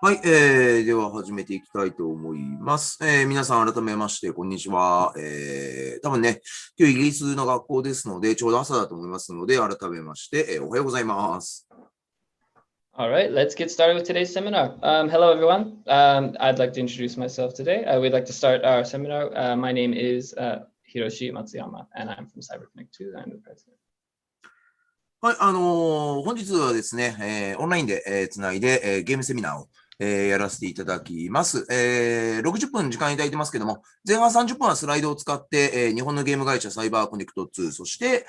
はい、では始めていきたいと思います。皆さん改めまして、こんにちは。多分ね、今日イギリスの学校ですので、ちょうど朝だと思いますので、改めまして、おはようございます。All right, let's get started with today's seminar. Hello, everyone. I'd like to introduce myself today. We'd like to start our seminar. My name is Hiroshi Matsuyama, and I'm from CyberConnect2. I'm the president. はい、本日はですね、オンラインで、つないで、ゲームセミナーを、やらせていただきます。60分時間いただいてますけども、前半30分はスライドを使って、日本のゲーム会社サイバーコネクト2、そして、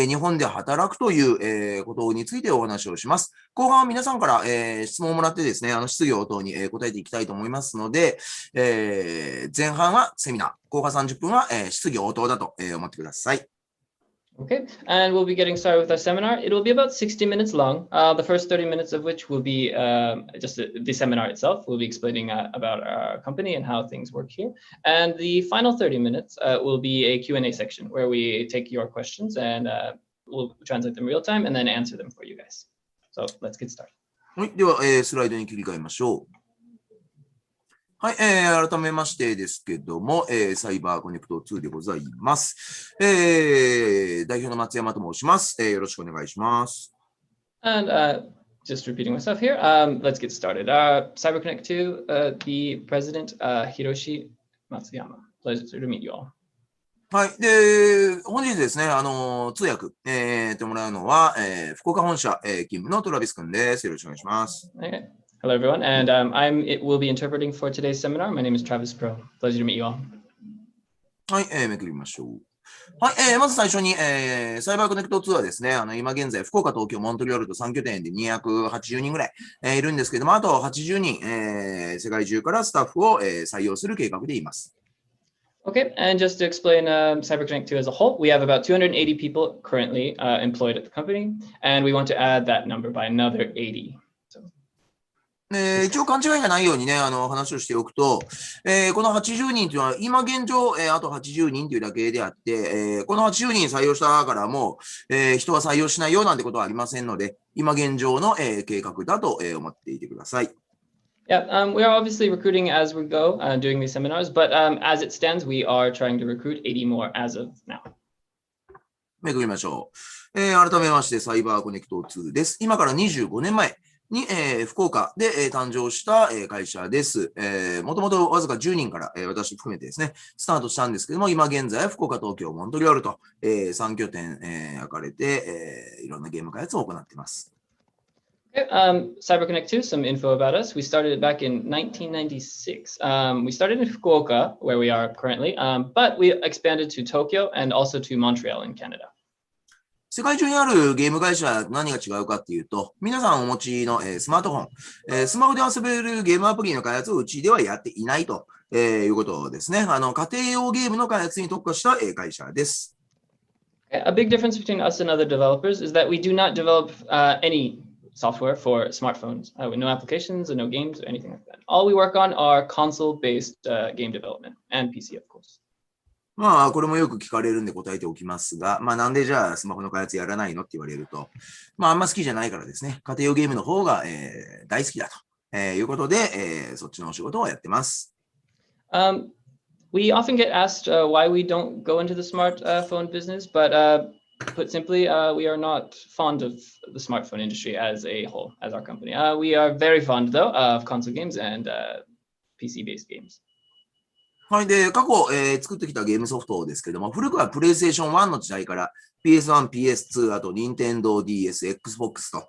日本で働くという、ことについてお話をします。後半は皆さんから、質問をもらってですね、質疑応答に、答えていきたいと思いますので、前半はセミナー、後半30分は、質疑応答だと、思ってください。Okay, and we'll be getting started with our seminar. It will be about 60 minutes long, the first 30 minutes of which will be just the seminar itself. We'll be explaining about our company and how things work here. And the final 30 minutes will be a Q&A section where we take your questions and we'll translate them real time and then answer them for you guys. So let's get started. はい、では、スライドに切り替えましょう。はい、改めましてですけども、サイバーコネクト2でございます。代表の松山と申します。よろしくお願いします。And just repeating myself here, let's get started. CyberConnect2, the president, Hiroshi Matsuyama. Pleasure to meet you all. はい。で、本日ですね、通訳、てもらうのは、福岡本社、勤務のトラビス君です。よろしくお願いします。Okay. Hello, everyone, and will be interpreting for today's seminar. My name is Travis Pro. Pleasure to meet you all. はい、めくりましょう。はい、まず最初に、サイバーコネクト2はですね、今現在、福岡、東京、モントリオールと3拠点で280人ぐらい、いるんですけども、あと80人、世界中からスタッフを、採用する計画でいます。Okay, and just to explain CyberConnect2 as a whole, we have about 280 people currently employed at the company, and we want to add that number by another 80. 一応勘違いがないようにね、話をしておくと、この80人というのは、今現状、あと80人というだけであって、この80人採用したからもう、人は採用しないよなんてことはありませんので、今現状の、計画だと、思っていてください。Yeah, we are obviously recruiting as we go doing these seminars, but as it stands, we are trying to recruit 80 more as of now. めくりましょう。改めまして、サイバーコネクト2です。今から25年前。に、福岡で、誕生した、会社です。もともとわずか10人から、私含めてですね、スタートしたんですけども、今現在、福岡、東京、モントリオールと、3拠点、分かれて、いろんなゲーム開発を行っています。Okay, CyberConnect2, some info about us. We started back in 1996. We started in Fukuoka, where we are currently, but we expanded to Tokyo and also to Montreal in Canada. 世界中にあるゲーム会社何が違うかっていうと、皆さんお持ちの、スマートフォン、スマホで遊べるゲームアプリの開発をうちではやっていないと、いうことですね。家庭用ゲームの開発に特化した、会社です。A big difference between us and other developers is that we do not develop any software for smartphones, with no applications and no games or anything like that. All we work on are console-based game development and PC, of course. まあ、これもよく聞かれるんで答えておきますが、まあ、なんでじゃあスマホの開発やらないのって言われると、まあ、あんま好きじゃないからですね、家庭用ゲームの方が、大好きだと、いうことで、そっちのお仕事をやってます。We often get asked why we don't go into the smartphone business, but put simply, we are not fond of the smartphone industry as a whole, as our company. We are very fond, though, of console games and PC-based games. はい。で、過去、作ってきたゲームソフトですけども、古くはプレイステーション1の時代から PS1、PS2、あと Nintendo DS、Xbox と、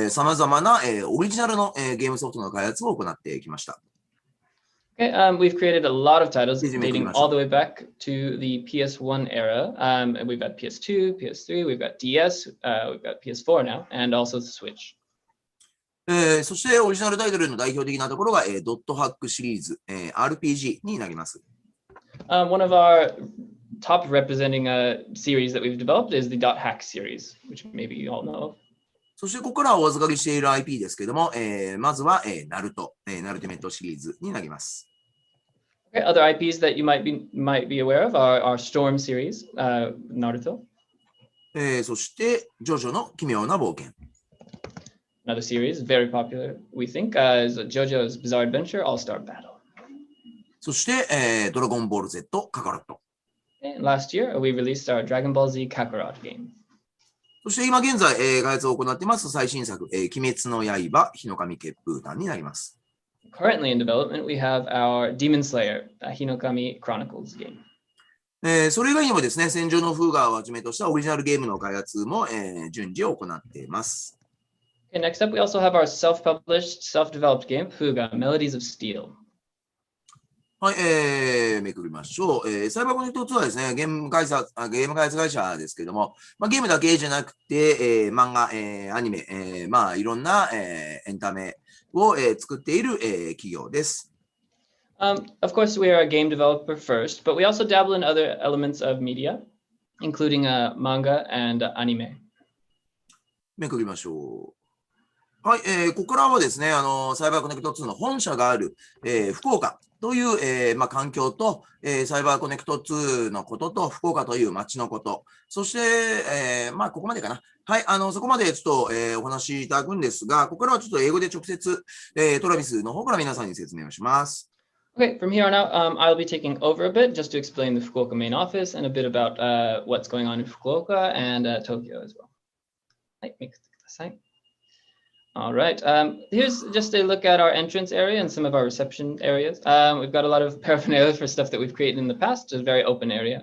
様々な、オリジナルの、ゲームソフトの開発を行ってきました。Okay, we've created a lot of titles dating all the way back to the PS1 era. And we've got PS2, PS3, we've got DS, we've got PS4 now, and also the Switch. そしてオリジナルタイトルの代表的なところが、ドットハックシリーズ、RPG になります。One of our top representing series that we've developed is the Dot Hack series, which maybe you all know of. そしてここからお預かりしている IP ですけども、まずは、ナルト、ナルティメットシリーズになります。Okay, other IPs that you might be aware of are our Storm series, NARUTO. そして、ジョジョの奇妙な冒険。Another series, very popular, we think, is Jojo's Bizarre Adventure All-Star Battle. そして、ドラゴンボール Z カカロット。And last year, we released our Dragon Ball Z Kakarot game. そして今現在、開発を行っています最新作、鬼滅の刃、火の神血風譚になります。Currently in development, we have our Demon Slayer, Hinokami Chronicles game. それ以外にもですね、戦場のフーガーをはじめとしたオリジナルゲームの開発も、順次行っています。Okay, next up, we also have our self-published, self-developed game, Fuga, Melodies of Steel. はい、めくりましょう。サイバーコネクト2はですね、ゲーム開発会社ですけども、ゲームだけじゃなくて、漫画、アニメ、いろんな、エンタメを、作っている、企業です。Of course, we are a game developer first, but we also dabble in other elements of media, including manga and anime. めくりましょう。はい、ここからはですね、サイバーコネクト2の本社がある、福岡という、環境と、サイバーコネクト2のことと、福岡という街のこと、そして、ここまでかな。はい、そこまでちょっと、お話しいただくんですが、ここからはちょっと英語で直接、トラビスの方から皆さんに説明をします。Okay, from here on out, I'll be taking over a bit just to explain the Fukuoka main office and a bit about what's going on in Fukuoka and Tokyo as well. All right, here's just a look at our entrance area and some of our reception areas. We've got a lot of paraphernalia for stuff that we've created in the past. It's a very open area.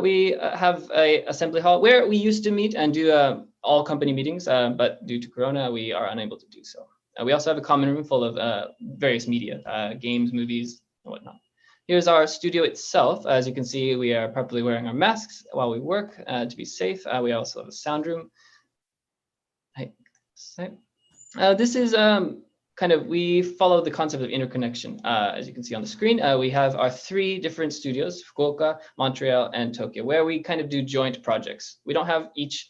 We have a assembly hall where we used to meet and do all company meetings, but due to Corona, we are unable to do so. We also have a common room full of various media, games, movies, and whatnot. Here's our studio itself. As you can see, we are properly wearing our masks while we work to be safe. We also have a sound room. This is we follow the concept of interconnection. As you can see on the screen, we have our 3 different studios, Fukuoka, Montreal, and Tokyo, where we kind of do joint projects. We don't have each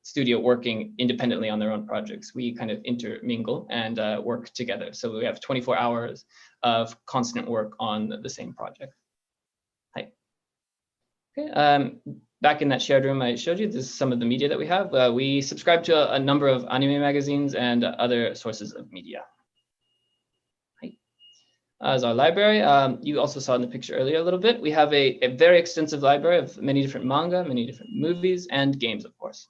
studio working independently on their own projects. We kind of intermingle and work together. So we have 24 hours of constant work on the same project. Okay. Back in that shared room I showed you, this is some of the media that we have. We subscribe to a number of anime magazines and other sources of media. As our library, you also saw in the picture earlier a little bit, we have a very extensive library of many different manga, many different movies, and games, of course.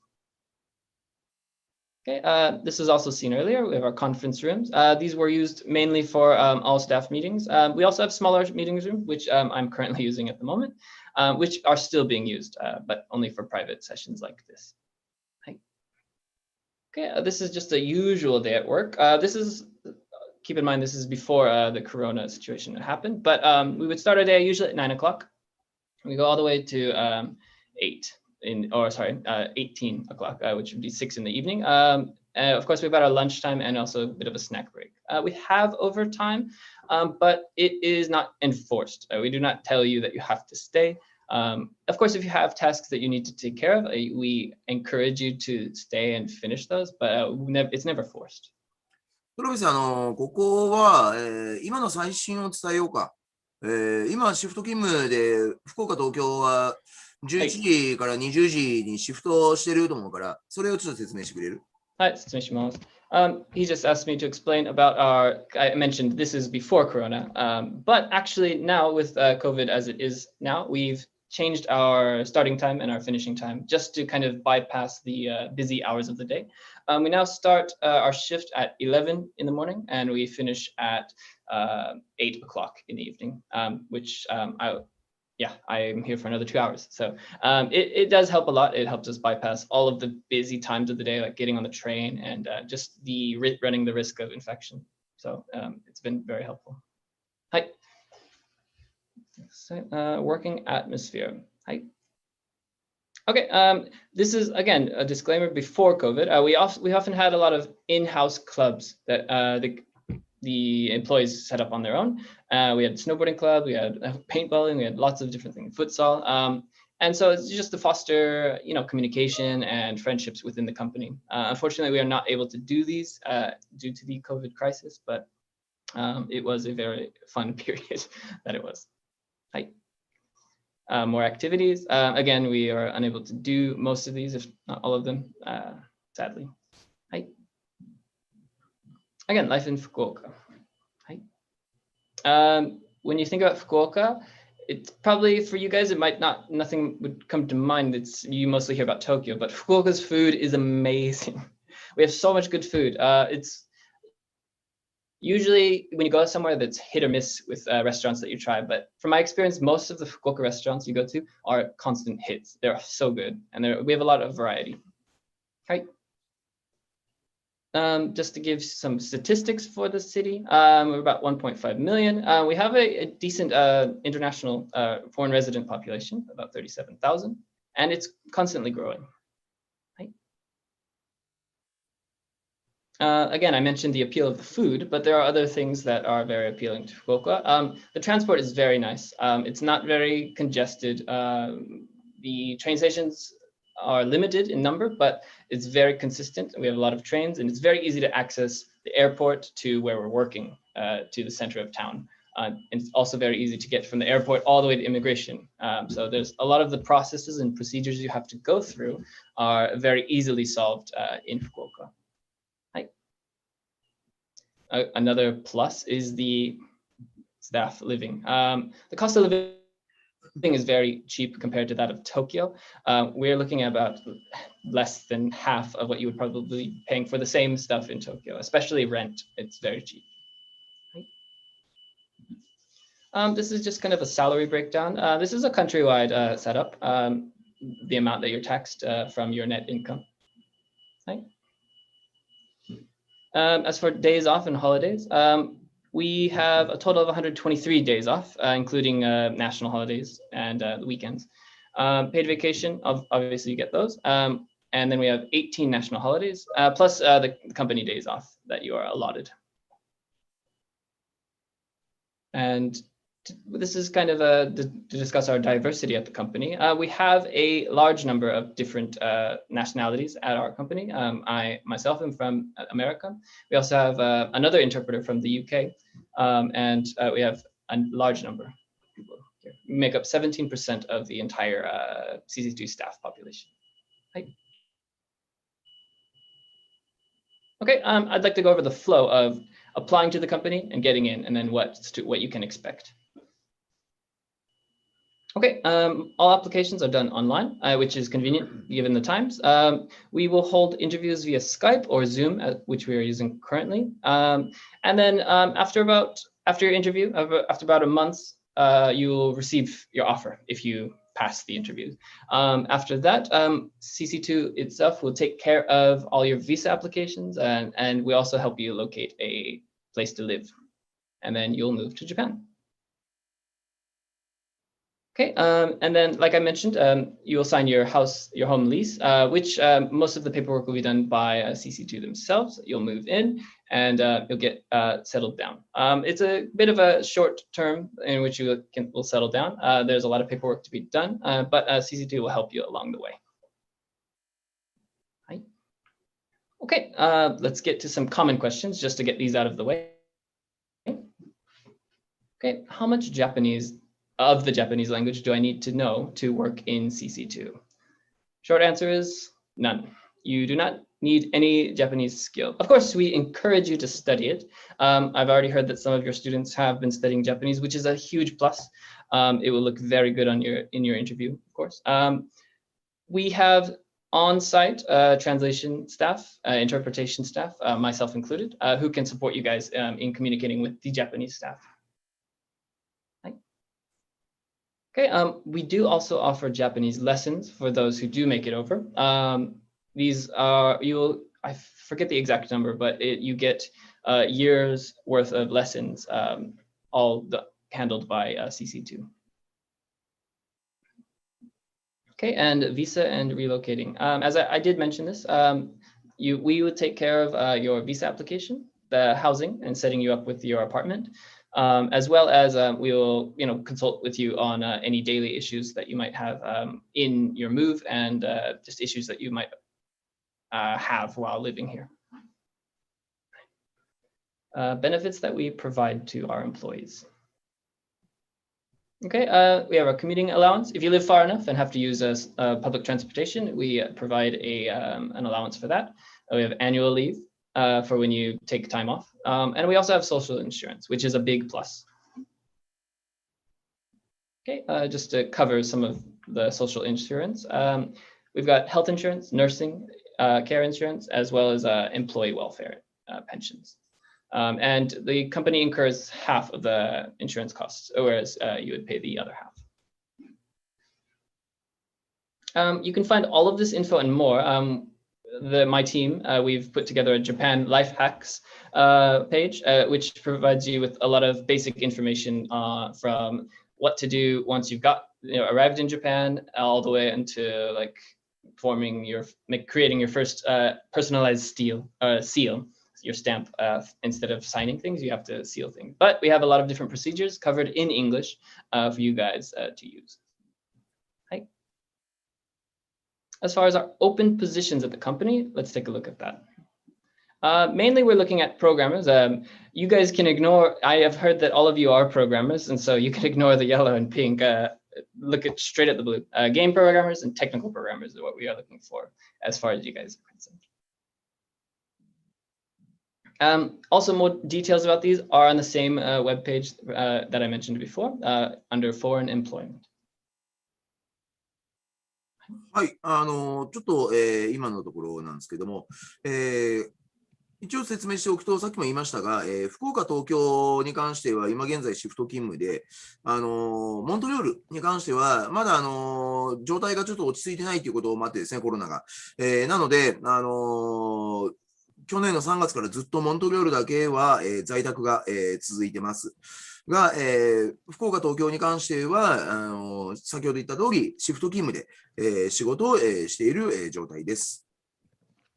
Okay, this was also seen earlier. We have our conference rooms. These were used mainly for all staff meetings. We also have smaller meetings rooms, which I'm currently using at the moment, which are still being used, but only for private sessions like this. Okay, this is just a usual day at work. Keep in mind, this is before the Corona situation happened, but we would start our day usually at 9 o'clock. We go all the way to 18 o'clock, which would be 6 in the evening. Of course, we've got our lunchtime and also a bit of a snack break. We have overtime, but it is not enforced. We do not tell you that you have to stay. Of course, if you have tasks that you need to take care of, we encourage you to stay and finish those, but it's never forced. トラビス、ここは、今の最新を伝えようか。今、シフト勤務で、福岡、東京は11時から20時にシフトしてると思うから、それをちょっと説明してくれる？はい、説明します。He just asked me to explain about I mentioned this is before Corona, but actually now with COVID as it is now, we've changed our starting time and our finishing time just to kind of bypass the busy hours of the day. We now start our shift at 11 in the morning and we finish at 8 o'clock in the evening, which I'm here for another 2 hours. So it does help a lot. It helps us bypass all of the busy times of the day, like getting on the train and just running the risk of infection. So it's been very helpful. Hi. Working atmosphere. Hi. Okay, this is again a disclaimer before COVID. We often had a lot of in-house clubs that the employees set up on their own. We had a snowboarding club, we had paintballing, we had lots of different things, futsal. And so it's just to foster, communication and friendships within the company. Unfortunately, we are not able to do these due to the COVID crisis, but it was a very fun period that it was. Hi. more activities. Again, we are unable to do most of these, if not all of them, sadly. Hi. Again, life in Fukuoka. Hi. When you think about Fukuoka, it's probably for you guys, it might not, nothing would come to mind. It's, you mostly hear about Tokyo, but Fukuoka's food is amazing. We have so much good food. It's usually when you go somewhere that's hit or miss with restaurants that you try, but from my experience, most of the Fukuoka restaurants you go to are constant hits. They're so good, and we have a lot of variety. Right. Just to give some statistics for the city, we're about 1.5 million. We have a decent international foreign resident population, about 37,000, and it's constantly growing. Right. Again, I mentioned the appeal of the food, but there are other things that are very appealing to Fukuoka. The transport is very nice. It's not very congested. The train stations are limited in number, but it's very consistent. We have a lot of trains, and it's very easy to access the airport to where we're working, to the center of town. And it's also very easy to get from the airport all the way to immigration. So there's a lot of the processes and procedures you have to go through are very easily solved in Fukuoka. Another plus is the staff living. The cost of living is very cheap compared to that of Tokyo. We're looking at about less than half of what you would probably be paying for the same stuff in Tokyo, especially rent. It's very cheap. This is just kind of a salary breakdown. This is a countrywide setup, the amount that you're taxed from your net income. Right. As for days off and holidays, we have a total of 123 days off, including national holidays and the weekends. Paid vacation, obviously you get those. And then we have 18 national holidays, plus the company days off that you are allotted. And this is kind of to discuss our diversity at the company. We have a large number of different nationalities at our company. I myself am from America. We also have another interpreter from the UK, and we have a large number of people here. We make up 17% of the entire CC2 staff population. Right. Okay, I'd like to go over the flow of applying to the company and getting in, and then what you can expect. Okay, all applications are done online, which is convenient given the times. We will hold interviews via Skype or Zoom, which we are using currently. And then after your interview, after about a month, you will receive your offer if you pass the interview. After that, CC2 itself will take care of all your visa applications, and we also help you locate a place to live. And then you'll move to Japan. Okay, and then, like I mentioned, you will sign your home lease, which most of the paperwork will be done by CC2 themselves. You'll move in, and you'll get settled down. It's a bit of a short term in which you will settle down. There's a lot of paperwork to be done, but CC2 will help you along the way. Right. Okay, let's get to some common questions just to get these out of the way. Okay, how much of the Japanese language do I need to know to work in CC2? Short answer is none. You do not need any Japanese skill. Of course, we encourage you to study it. I've already heard that some of your students have been studying Japanese, which is a huge plus. It will look very good in your interview, of course. We have on-site translation staff, interpretation staff, myself included, who can support you guys in communicating with the Japanese staff. Okay, we do also offer Japanese lessons for those who do make it over. These are, I forget the exact number, but you get years worth of lessons, all handled by CC2. Okay, and visa and relocating. As I did mention this, we would take care of your visa application, the housing, and setting you up with your apartment. As well as we will, consult with you on any daily issues that you might have in your move, and just issues that you might have while living here. Benefits that we provide to our employees. Okay, we have a commuting allowance. If you live far enough and have to use public transportation, we provide an allowance for that. We have annual leave for when you take time off. And we also have social insurance, which is a big plus. Okay, just to cover some of the social insurance. We've got health insurance, nursing, care insurance, as well as employee welfare pensions. And the company incurs half of the insurance costs, whereas you would pay the other half. You can find all of this info and more. My team, we've put together a Japan Life Hacks page, which provides you with a lot of basic information from what to do once you've arrived in Japan, all the way into like creating your first personalized seal, your stamp. Instead of signing things, you have to seal things. But we have a lot of different procedures covered in English for you guys to use. Hi. As far as our open positions at the company, let's take a look at that. Mainly, we're looking at programmers. You guys can ignore, I have heard that all of you are programmers, and so you can ignore the yellow and pink. Look straight at the blue. Game programmers and technical programmers are what we are looking for as far as you guys are concerned. Also, more details about these are on the same webpage that I mentioned before, under Foreign Employment. はい、ちょっと、今のところなんですけども、一応説明しておくと、さっきも言いましたが、福岡、東京に関しては、今現在シフト勤務で、モントリオールに関しては、まだ、状態がちょっと落ち着いてないということもあってですね、コロナが。なので、去年の3月からずっとモントリオールだけは、在宅が、続いてます。が、福岡、東京に関しては、先ほど言った通り、シフト勤務で、仕事を、している、状態です。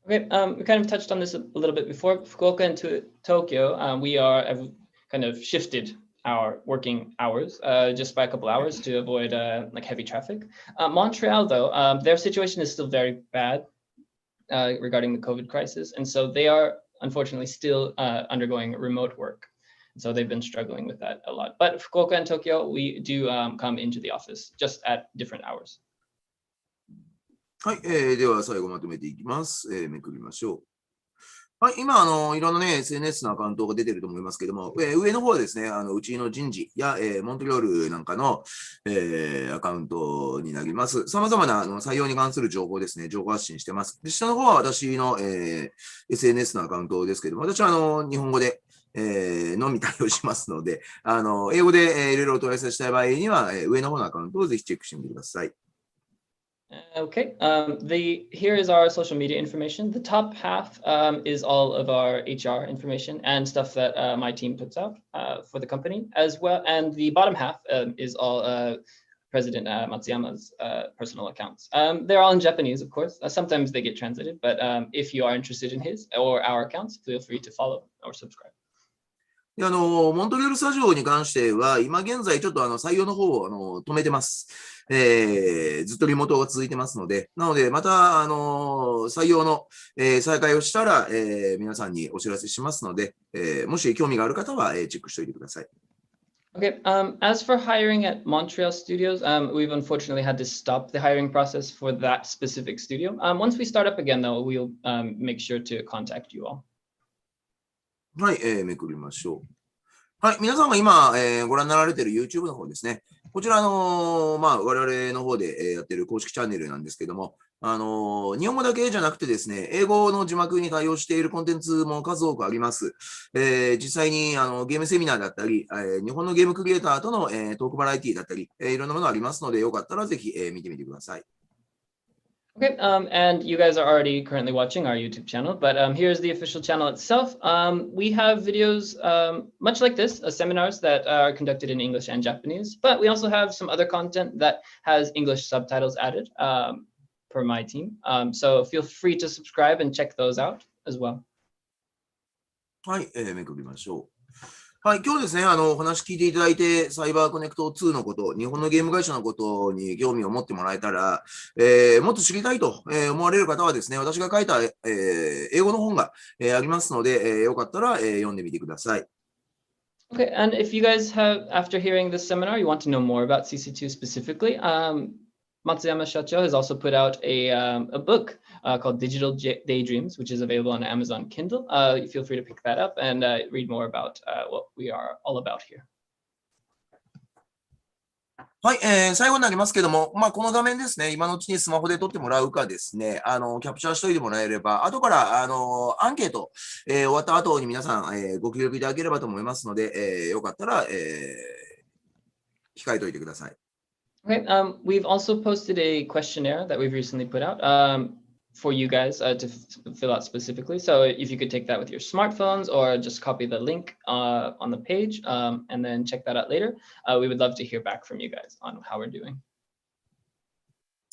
Okay, we kind of touched on this a little bit before. Fukuoka and Tokyo, we have kind of shifted our working hours just by a couple hours to avoid like heavy traffic. Montreal, though, their situation is still very bad regarding the COVID crisis, and so they are unfortunately still undergoing remote work. So they've been struggling with that a lot. But Fukuoka and Tokyo, we do come into the office just at different hours. はい、では最後まとめていきます。めくりましょう。はい、今、いろんなね、SNS のアカウントが出てると思いますけども、上の方はですね、うちの人事や、モントリオールなんかの、アカウントになります。様々な採用に関する情報ですね、情報発信してます。で、下の方は私の、SNS のアカウントですけども、私は日本語で、のみ対応しますので、英語で、いろいろお問い合わせしたい場合には、上の方のアカウントをぜひチェックしてみてください。Okay, here is our social media information. The top half is all of our HR information and stuff that my team puts out for the company as well. And the bottom half is all President Matsuyama's personal accounts. They're all in Japanese, of course. Sometimes they get translated, but if you are interested in his or our accounts, feel free to follow or subscribe. モントリオールスタジオに関しては、今現在ちょっと採用の方を止めてます。ずっとリモートが続いてますので、なので、また採用の、再開をしたら、皆さんにお知らせしますので、もし興味がある方は、チェックしておいてください。Okay, as for hiring at Montreal studios, we've unfortunately had to stop the hiring process for that specific studio. Once we start up again, though, we'll make sure to contact you all. はい、めくりましょう。はい、皆さんが今、ご覧になられている YouTube の方ですね。こちら我々の方で、やっている公式チャンネルなんですけども、日本語だけじゃなくてですね、英語の字幕に対応しているコンテンツも数多くあります。実際にゲームセミナーだったり、日本のゲームクリエイターとの、トークバラエティだったり、いろんなものありますので、よかったらぜひ、見てみてください。Okay, and you guys are already currently watching our YouTube channel, but here's the official channel itself. We have videos much like this, seminars that are conducted in English and Japanese, but we also have some other content that has English subtitles added per my team. So feel free to subscribe and check those out as well. はい、めくりましょう。はい、今日ですね、お話聞いていただいて、サイバーコネクト2のこと、日本のゲーム会社のことに興味を持ってもらえたら、もっと知りたいと思われる方はですね、私が書いた、英語の本が、ありますので、よかったら、読んでみてください。Okay, and if you guys have, after hearing this seminar, you want to know more about CC2 specifically, Matsuyama Shacho has also put out a book called Digital Daydreams, which is available on Amazon Kindle. Feel free to pick that up and read more about what we are all about here. はい、最後になりますけども、この画面ですね、今のうちにスマホで撮ってもらうかですね、キャプチャーしといてもらえれば、後から、アンケート、終わった後に皆さん、ご協力いただければと思いますので、よかったら、控えておいてください。Okay, we've also posted a questionnaire that we've recently put out for you guys to fill out specifically. So if you could take that with your smartphones or just copy the link on the page and then check that out later, we would love to hear back from you guys on how we're doing.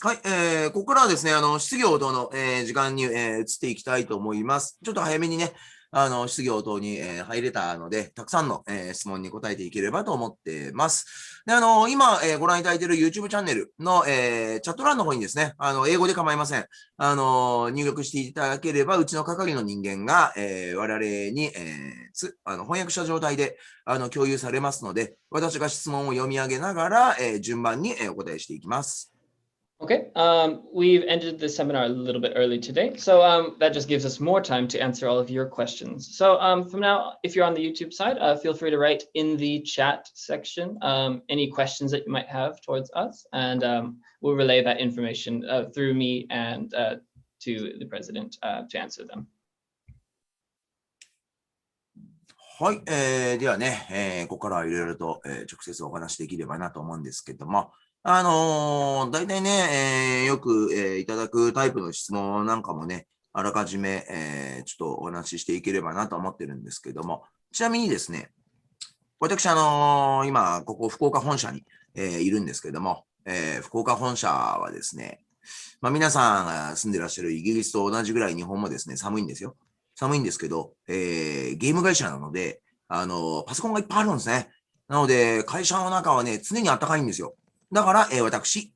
はい、ここからはですね、質疑応答の、時間に、移っていきたいと思います。ちょっと早めにね、質疑応答に、入れたので、たくさんの、質問に答えていければと思っています。で、今、ご覧いただいている YouTube チャンネルの、チャット欄の方にですね、英語で構いません。入力していただければ、うちの係の人間が、我々に、翻訳した状態で、共有されますので、私が質問を読み上げながら、順番に、お答えしていきます。Okay, we've ended the seminar a little bit early today, so that just gives us more time to answer all of your questions. So from now, if you're on the YouTube side, feel free to write in the chat section any questions that you might have towards us, and we'll relay that information through me and to the president to answer them. はい、ではね、ここからはいろいろと、直接お話しできればなと思うんですけども、大体ね、よく、いただくタイプの質問なんかもね、あらかじめ、ちょっとお話ししていければなと思ってるんですけども、ちなみにですね、私、今、ここ福岡本社に、いるんですけども、福岡本社はですね、皆さんが住んでらっしゃるイギリスと同じぐらい日本もですね、寒いんですよ。寒いんですけど、ゲーム会社なので、パソコンがいっぱいあるんですね。なので、会社の中はね、常に暖かいんですよ。だから、私、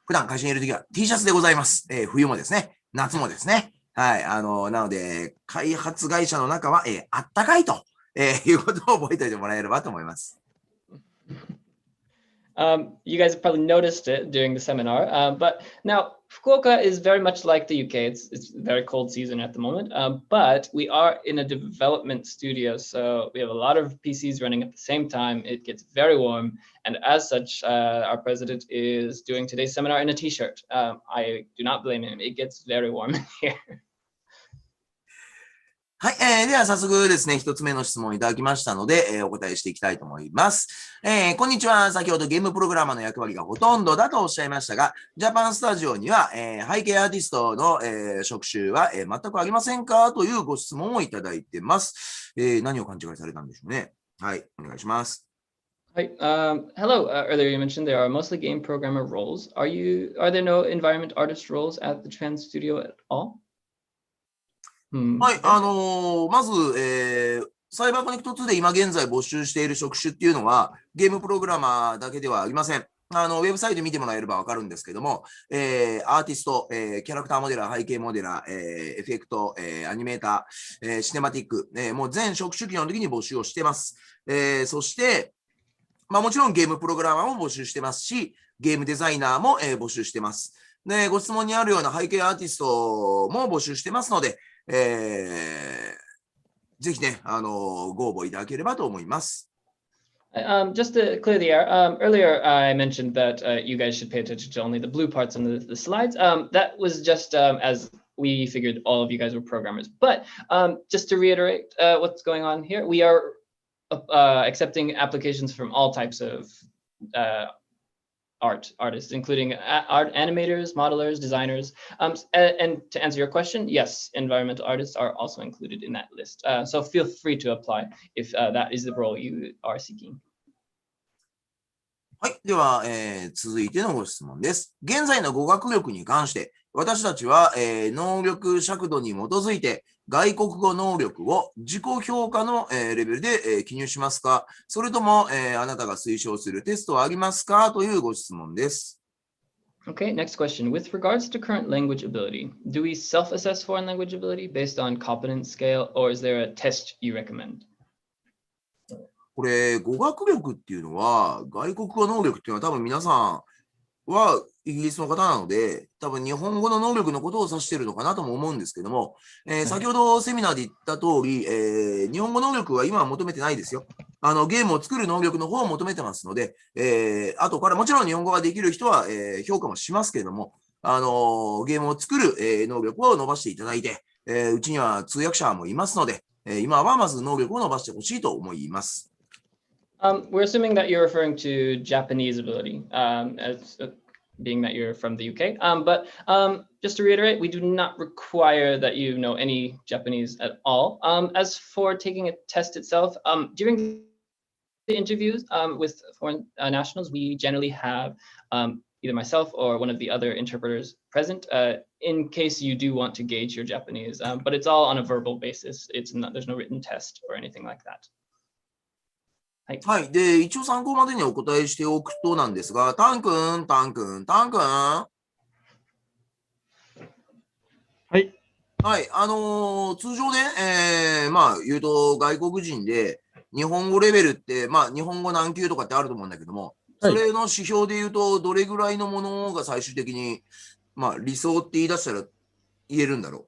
普段会社にいるときは T シャツでございます。冬もですね、夏もですね。はい。なので、開発会社の中は、あったかいと、いうことを覚えておいてもらえればと思います。You guys have probably noticed it during the seminar, but now Fukuoka is very much like the UK. It's a very cold season at the moment, but we are in a development studio, so we have a lot of PCs running at the same time. It gets very warm, and as such, our president is doing today's seminar in a t-shirt. I do not blame him. It gets very warm in here. はい、では早速ですね、一つ目の質問をいただきましたので、お答えしていきたいと思います。こんにちは。先ほどゲームプログラマーの役割がほとんどだとおっしゃいましたが、ジャパンスタジオには、背景アーティストの、職種は、全くありませんかというご質問をいただいてます。何を勘違いされたんでしょうね。はい、お願いします。Hi, hello. Earlier you mentioned there are mostly game programmer roles. Are there no environment artist roles at the Trans Studio at all? はい、まず、サイバーコネクト2で今現在募集している職種っていうのは、ゲームプログラマーだけではありません。ウェブサイト見てもらえればわかるんですけども、アーティスト、キャラクターモデラー、背景モデラー、エフェクト、アニメーター、シネマティック、もう全職種基本的に募集をしてます。そして、もちろんゲームプログラマーも募集してますし、ゲームデザイナーも、募集してます。で、ご質問にあるような背景アーティストも募集してますので、ぜひね、ご応募いただければと思います。Just to clear the air, earlier I mentioned that you guys should pay attention to only the blue parts on the slides. That was just as we figured all of you guys were programmers. But just to reiterate what's going on here, we are accepting applications from all types of artists, including art animators, modelers, designers. And to answer your question, yes, environmental artists are also included in that list. So feel free to apply if that is the role you are seeking. はい。では、続いてのご質問です。現在の語学力に関して、私たちは、能力尺度に基づいて、外国語能力を自己評価の、レベルで、記入しますか？それとも、あなたが推奨するテストはありますか？というご質問です。Okay, next question. With regards to current language ability, do we self-assess foreign language ability based on competence scale, or is there a test you recommend? これ、語学力っていうのは、外国語能力っていうのは多分皆さんはイギリスの方なので、多分日本語の能力のことを指しているのかなとも思うんですけども、先ほどセミナーで言った通り、日本語能力は今は求めてないですよ。ゲームを作る能力の方を求めてますので、後からもちろん日本語ができる人は、評価もしますけれども、ゲームを作る、能力を伸ばしていただいて、うちには通訳者もいますので、今はまず能力を伸ばしてほしいと思います。We're assuming that you're referring to Japanese ability, as being that you're from the UK. But just to reiterate, we do not require that you know any Japanese at all. As for taking a test itself, during the interviews with foreign nationals, we generally have either myself or one of the other interpreters present in case you do want to gauge your Japanese. But it's all on a verbal basis. There's no written test or anything like that. はい。で、一応参考までにお答えしておくとなんですが、タン君。はい。はい。通常ね、まあ、言うと外国人で、日本語レベルって、まあ、日本語何級とかってあると思うんだけども、それの指標で言うと、どれぐらいのものが最終的に、まあ、理想って言い出したら言えるんだろう。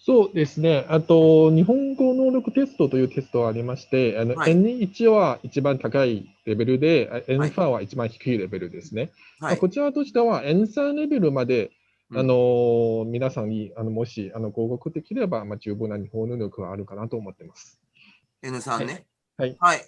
そうですね。あと、日本語能力テストというテストがありまして、はい、N1 は一番高いレベルで、はい、N4 は一番低いレベルですね。はい、こちらとしては N3 レベルまで、皆さんにもし合格できれば、十分な日本語能力があるかなと思っています。N3 ね。はい。はい。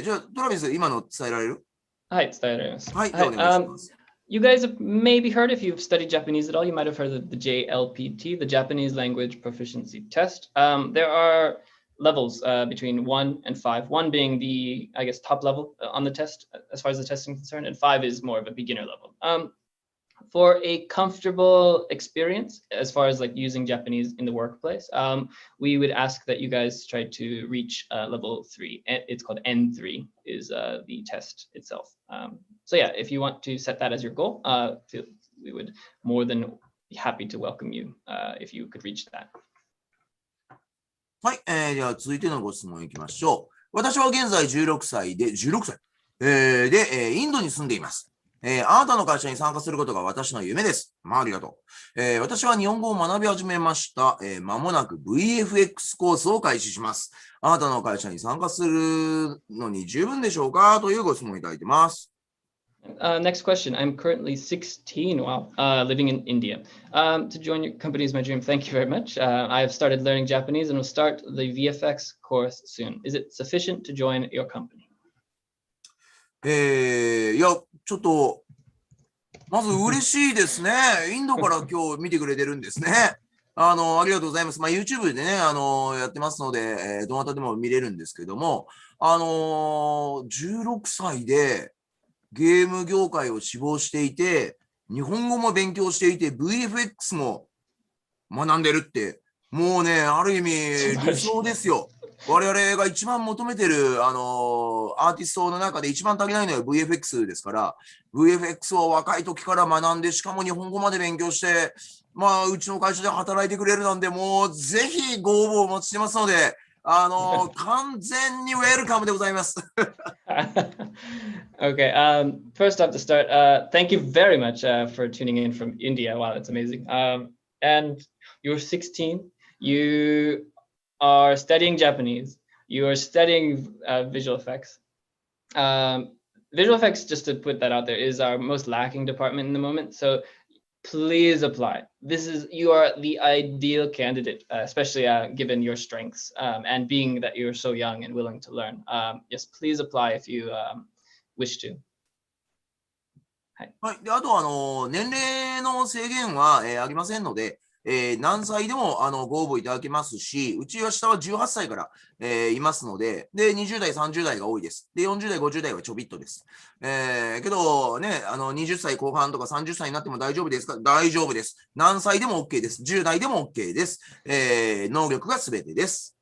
じゃあ、トラビス、今の伝えられる？はい、伝えられます。はい、お願いします。You guys have maybe heard, if you've studied Japanese at all, you might have heard of the JLPT, the Japanese Language Proficiency Test. There are levels between 1 and 5, 1 being the, I guess, top level on the test as far as the testing is concerned, and 5 is more of a beginner level. For a comfortable experience, as far as like using Japanese in the workplace, we would ask that you guys try to reach level 3. It's called N3 is the test itself. So yeah, if you want to set that as your goal, we would more than be happy to welcome you if you could reach that. はい、では続いてのご質問いきましょう。私は現在16歳で、インドに住んでいます。あなたの会社に参加することが私の夢です。ありがとう。私は日本語を学び始めました。間もなく VFX コースを開始します。あなたの会社に参加するのに十分でしょうかというご質問をいただいています。Next question. I'm currently 16, living in India. To join your company is my dream. Thank you very much. I have started learning Japanese and will start the VFX course soon. Is it sufficient to join your company? いや、ちょっと、まず嬉しいですね。インドから今日見てくれてるんですね。ありがとうございます。YouTube でね、やってますので、どなたでも見れるんですけども、16歳でゲーム業界を志望していて、日本語も勉強していて、VFX も学んでるって、もうね、ある意味理想ですよ。我々が一番求めてる、アーティストの中で一番足りないのは VFX ですから、VFX を若い時から学んで、しかも日本語まで勉強して、うちの会社で働いてくれるなんで、もうぜひご応募お待ちしてますので、完全にウェルカムでございます。Okay, first off to start, thank you very much for tuning in from India. Wow, that's amazing. And you're 16, you are studying Japanese, you are studying visual effects. Visual effects, just to put that out there, is our most lacking department in the moment. So please apply. You are the ideal candidate, especially given your strengths and being that you're so young and willing to learn. Yes, please apply if you wish to. はい。で、あと、年齢の制限は、ありませんので、何歳でもご応募いただけますし、うちは下は18歳から、いますので、で、20代、30代が多いです。で、40代、50代はちょびっとです。けどね、20歳後半とか30歳になっても大丈夫ですか？大丈夫です。何歳でも OK です。10代でも OK です。能力がすべてです。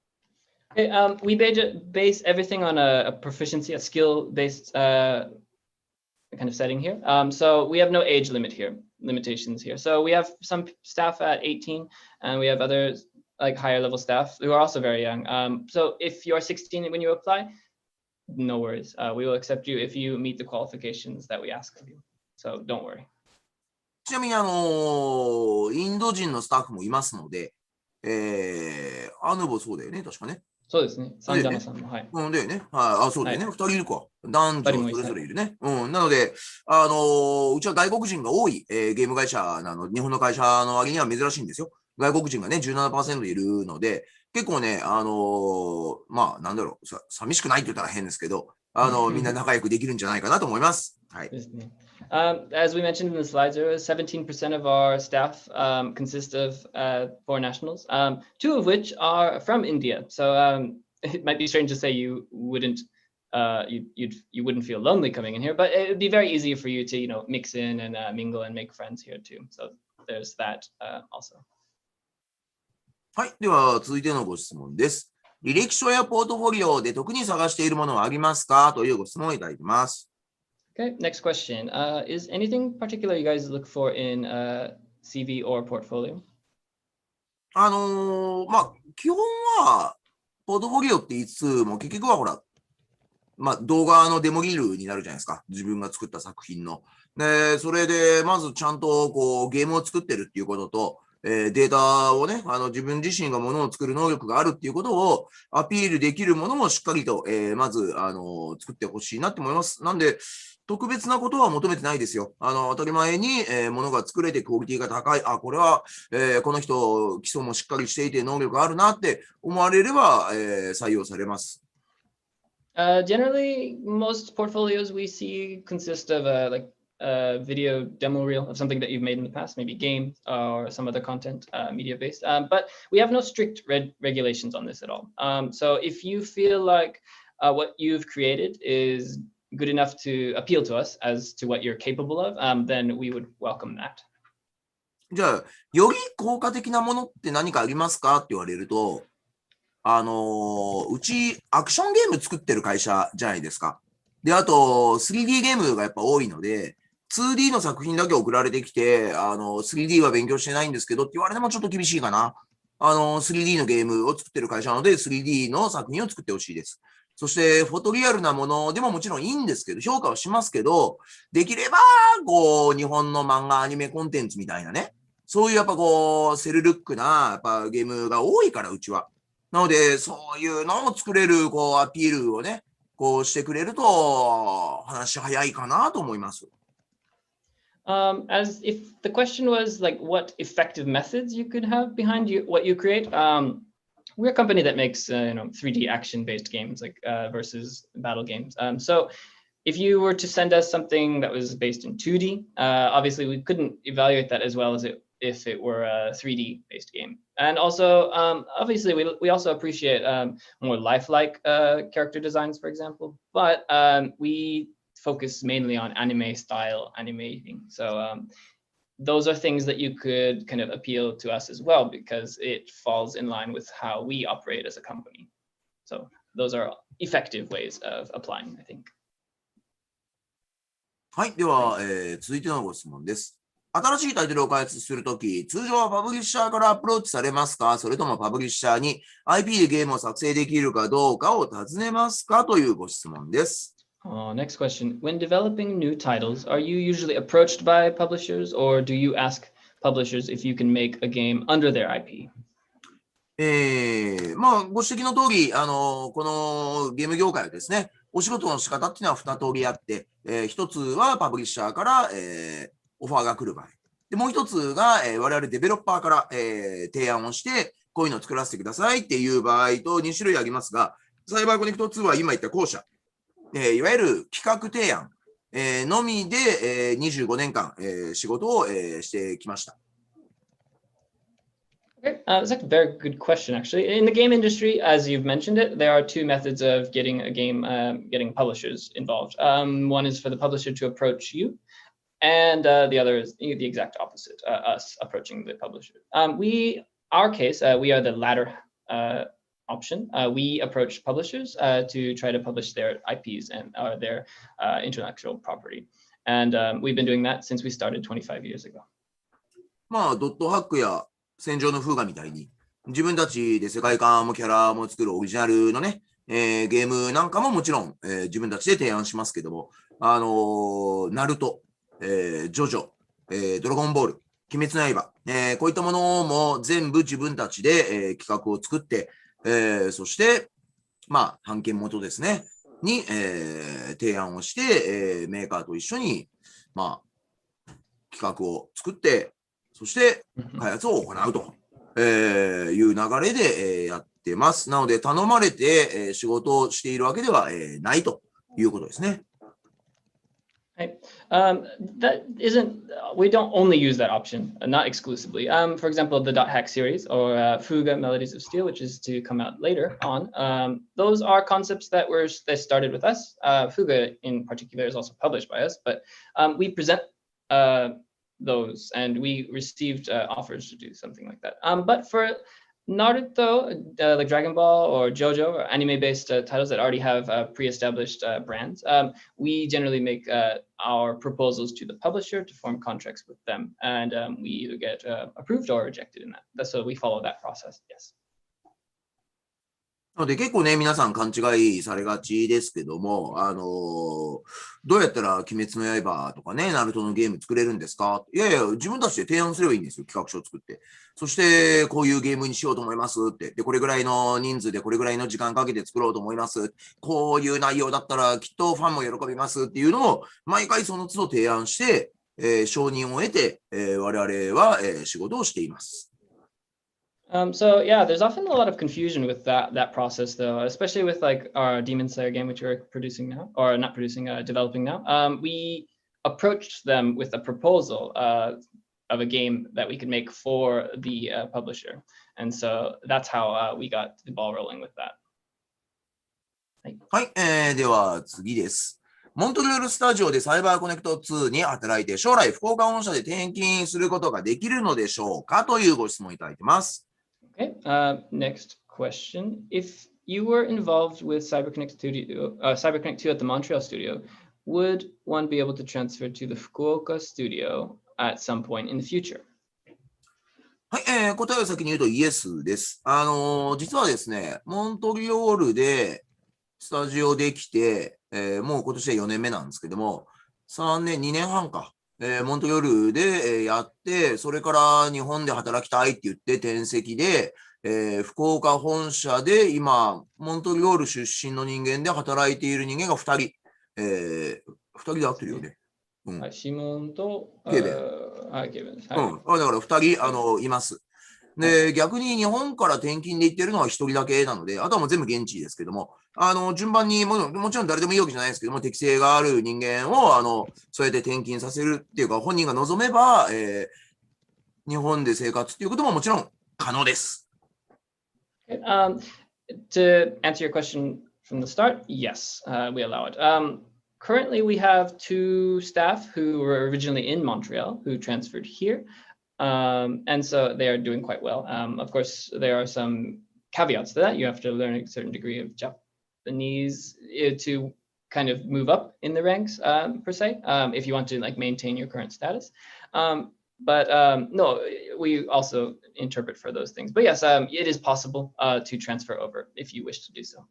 Okay, we base everything on a proficiency, a skill-based kind of setting here. So we have no age limitations here. So we have some staff at 18 and we have others like higher level staff who are also very young. So if you're 16 when you apply, no worries. We will accept you if you meet the qualifications that we ask of you. So don't worry. ちなみに、インド人のスタッフもいますので、アヌボそうだよね、確かね。そうですね。サンジャナさんも、はい。うんだよね。はい。あ、そうだよね。二人いるか。男女それぞれいるね。うん。なので、うちは外国人が多い、ゲーム会社日本の会社の割には珍しいんですよ。外国人がね、17% いるので、結構ね、まあ、なんだろう、寂しくないって言ったら変ですけど、みんな仲良くできるんじゃないかなと思います。はい。ですね。As we mentioned in the slides earlier, 17% of our staff consist of foreign nationals, two of which are from India. So it might be strange to say you wouldn't feel lonely coming in here, but it would be very easy for you to mix in and mingle and make friends here too. So there's that also. はい。では、続いてのご質問です。履歴書やポートフォリオで特に探しているものはありますかというご質問をいただいています。Okay, next question. Is anything particular you guys look for in CV or portfolio? まあ、基本は、ポートフォリオって言いつつも、結局はほら、まあ、動画のデモリールになるじゃないですか。自分が作った作品の。で、それで、まずちゃんと、ゲームを作ってるっていうことと、データをね、自分自身がものを作る能力があるっていうことをアピールできるものもしっかりと、まず、作ってほしいなって思います。なんで、特別なことは求めてないですよ。当たり前に、ものが作れてクオリティが高い。あ、これは、この人、基礎もしっかりしていて能力があるなって思われれば、採用されます。Generally, most portfolios we see consist of like a video demo reel of something that you've made in the past, maybe game or some other content, media based. But we have no strict regulations on this at all. So if you feel like what you've created is good enough to appeal to us as to what you're capable of, then we would welcome that. じゃあ、より効果的なものって何かありますかって言われると、うちアクションゲーム作ってる会社じゃないですか。で、あと 3D ゲームがやっぱ多いので、2D の作品だけ送られてきて、3D は勉強してないんですけどって言われてもちょっと厳しいかな。3D のゲームを作ってる会社なので 3D の作品を作ってほしいです。そして、フォトリアルなものでももちろんいいんですけど、評価はしますけど、できれば、日本の漫画、アニメコンテンツみたいなね、そういうやっぱセルルックな、やっぱゲームが多いから、うちは。なので、そういうのを作れる、アピールをね、してくれると、話早いかなと思います。As if the question was like what effective methods you could have behind what you create, we're a company that makes 3D action-based games like versus battle games. So if you were to send us something that was based in 2D, obviously we couldn't evaluate that as well as if it were a 3D based game. And also, obviously, we also appreciate more lifelike character designs, for example, but we focus mainly on anime style animating. So those are things that you could kind of appeal to us as well, because it falls in line with how we operate as a company. So those are effective ways of applying, I think. はい。では、続いてのご質問です。新しいタイトルを開発するとき、通常はパブリッシャーからアプローチされますか？それともパブリッシャーに IP でゲームを作成できるかどうかを尋ねますかというご質問です。Next question. When developing new titles, are you usually approached by publishers or do you ask publishers if you can make a game under their IP? まあ、ご指摘の通り、このゲーム業界はですね、お仕事の仕方っていうのは2通りあって、一つはパブリッシャーから、オファーが来る場合。で、もう一つが、我々デベロッパーから、提案をして、こういうのを作らせてくださいっていう場合と2種類ありますが、サイバーコネクト2は今言った後者、いわゆる企画提案、のみで、25年間、仕事を、してきました。Okay, that's a very good question, actually. In the game industry, as you've mentioned it, there are two methods of getting a game, getting publishers involved. One is for the publisher to approach you, and the other is the exact opposite, us approaching the publisher. Our case, we are the latter option. We approach publishers to try to publish their IPs and their intellectual property. And we've been doing that since we started 25 years ago. まあ、ドットハックや戦場の風画みたいに、自分たちで世界観もキャラも作るオリジナルのね、ゲームなんかももちろん、自分たちで提案しますけども、ナルト、ジョジョ、ドラゴンボール、鬼滅の刃、こういったものも全部自分たちで、企画を作って、そして、まあ、版権元ですね、に、提案をして、メーカーと一緒に、まあ、企画を作って、そして開発を行うと、いう流れで、やってます。なので、頼まれて、仕事をしているわけでは、ないということですね。Right. That isn't, we don't only use that option, not exclusively. For example, the .hack series or Fuga Melodies of Steel, which is to come out later on. Those are concepts that started with us. Fuga in particular is also published by us, but we present those and we received offers to do something like that. But for NARUTO, like Dragon Ball or Jojo, or anime-based titles that already have pre-established brands, we generally make our proposals to the publisher to form contracts with them, and we either get approved or rejected in that. So we follow that process. Yes. なので結構ね、皆さん勘違いされがちですけども、どうやったら鬼滅の刃とかね、ナルトのゲーム作れるんですか？いやいや、自分たちで提案すればいいんですよ、企画書を作って。そして、こういうゲームにしようと思いますって。で、これぐらいの人数でこれぐらいの時間かけて作ろうと思います。こういう内容だったらきっとファンも喜びますっていうのを、毎回その都度提案して、承認を得て、我々は、仕事をしています。So yeah, there's often a lot of confusion with that process, though, especially with like our Demon Slayer game, which we're producing now, or not producing, developing now. We approached them with a proposal of a game that we could make for the publisher, and so that's how we got the ball rolling with that. はい、では次です。モントリオールスタジオでサイバーコネクト2に働いて将来福岡本社で転勤することができるのでしょうかというご質問いただいてます。Okay, next question. If you were involved with CyberConnect2 at the Montreal studio, would one be able to transfer to the Fukuoka studio at some point in the future? はい、答えを先に言うとイエスです。実はですね、モントリオールでスタジオできて、もう今年で4年目なんですけども、2年半か。モントリオールでやって、それから日本で働きたいって言って転籍で、福岡本社で今、モントリオール出身の人間で働いている人間が2人。2人で合ってるよね。うん。シモンとケイベン。ケイベン。だから2人います。で、逆に日本から転勤で行ってるのは1人だけなので、あとはもう全部現地ですけども、順番にもちろん誰でもいいわけじゃないですけども、適性がある人間を、そうやって転勤させるっていうか、本人が望めば、日本で生活っていうことももちろん可能です。To answer your question from the start, yes, we allow it. Currently, we have 2 staff who were originally in Montreal who transferred here. And so they are doing quite well. Of course, there are some caveats to that. You have to learn a certain degree of Japanese to kind of move up in the ranks, per se, if you want to like maintain your current status. But no, we also interpret for those things. But yes, it is possible to transfer over if you wish to do so.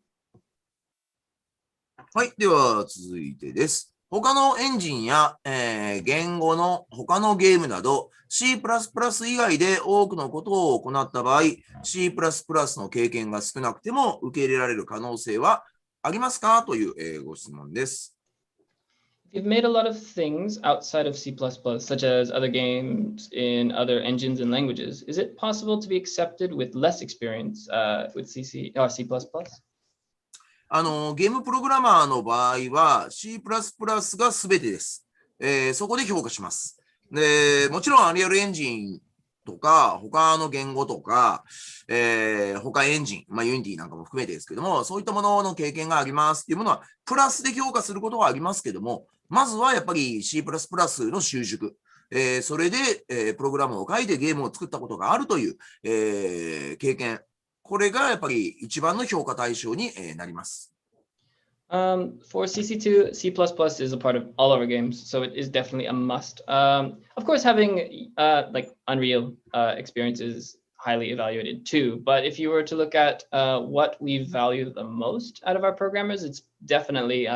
はい、では続いてです。他のエンジンや、言語の他のゲームなど C++ 以外で多くのことを行った場合、C++ の経験が少なくても受け入れられる可能性はありますかという、ご質問です。You've made a lot of things outside of C++, such as other games in other engines and languages. Is it possible to be accepted with less experience with C++? ゲームプログラマーの場合は C++ が全てです。そこで評価します。で、もちろんアリアルエンジンとか、他の言語とか、他エンジン、ユニティなんかも含めてですけども、そういったものの経験がありますっていうものは、プラスで評価することはありますけども、まずはやっぱり C++ の習熟。それで、プログラムを書いてゲームを作ったことがあるという、経験。これがやっぱり一番の評価対象になります。For CC2, C++ is a part of all of our games, so it is definitely a must. Of course, having like Unreal experience is highly evaluated too. But if you were to look at what we value the most out of our programmers, it's definitely